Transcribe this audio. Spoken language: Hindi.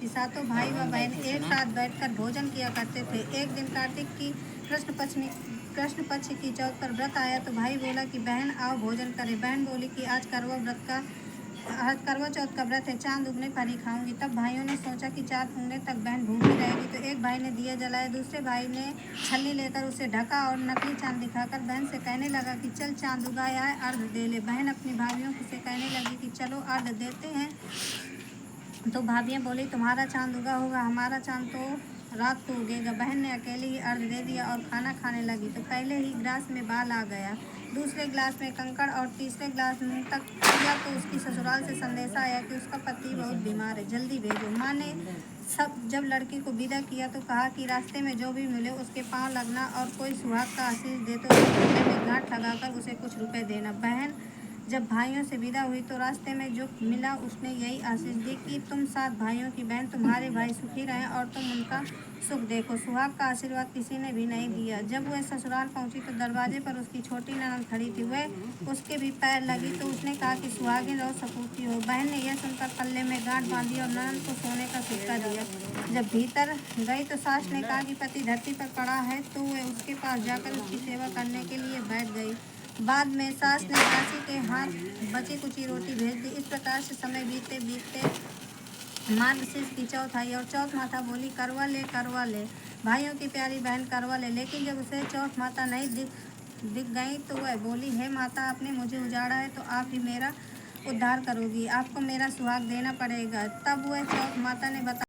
थी। सातों भाई व बहन एक साथ बैठकर भोजन किया करते थे। एक दिन कार्तिक की कृष्ण पक्ष की चौथ पर व्रत आया तो भाई बोला कि बहन आओ भोजन करें। बहन बोली कि आज करवा चौथ का व्रत है, चांद उगने पर ही खाऊंगी। तब भाइयों ने सोचा कि चांद उगने तक बहन भूखी रहेगी, तो एक भाई ने दिया जलाया, दूसरे भाई ने छल्ली लेकर उसे ढका और नकली चांद दिखाकर बहन से कहने लगा कि चल चांद उगाया है, अर्घ दे ले। बहन अपनी भाभीियों से कहने लगी कि चलो अर्घ देते हैं। तो भाभियाँ बोली तुम्हारा चांद उगा होगा, हमारा चांद तो रात को उगेगा। बहन ने अकेले ही अर्घ दे दिया और खाना खाने लगी तो पहले ही गिलास में बाल आ गया, दूसरे गिलास में कंकड़ और तीसरे गिलास मुंह तक किया तो उसकी ससुराल से संदेशा आया कि उसका पति बहुत बीमार है, जल्दी भेजो। माँ ने जब लड़की को विदा किया तो कहा कि रास्ते में जो भी मिले उसके पाँव लगना और कोई सुहाग का आशीष दे तो उसके गले में गांठ लगाकर उसे कुछ रुपए देना। बहन जब भाइयों से विदा हुई तो रास्ते में जो मिला उसने यही आशीष दी कि तुम 7 भाइयों की बहन, तुम्हारे भाई सुखी रहें और तुम उनका सुख देखो। सुहाग का आशीर्वाद किसी ने भी नहीं दिया। जब वह ससुराल पहुंची तो दरवाजे पर उसकी छोटी ननद खड़ी थी। वह उसके भी पैर लगी तो उसने कहा कि सुहागिन और सपूती हो। बहन ने यह सुनकर पल्ले में गांठ बांधी और ननद को सोने का सिक्का दिया। जब भीतर गई तो सास ने कहा कि पति धरती पर पड़ा है तो वह उसके पास जाकर उसकी सेवा करने के लिए बैठ गई। बाद में सास ने दासी के हाथ बची कुची रोटी भेज दी। इस प्रकार से समय बीतते बीतते मार्गशीर्ष की चौथ आई और चौथ माता बोली करवा ले भाइयों की प्यारी बहन करवा ले। लेकिन जब उसे चौथ माता नहीं दिख गई तो वह बोली हे माता, आपने मुझे उजाड़ा है तो आप ही मेरा उद्धार करोगी, आपको मेरा सुहाग देना पड़ेगा। तब वह चौथ माता ने बताया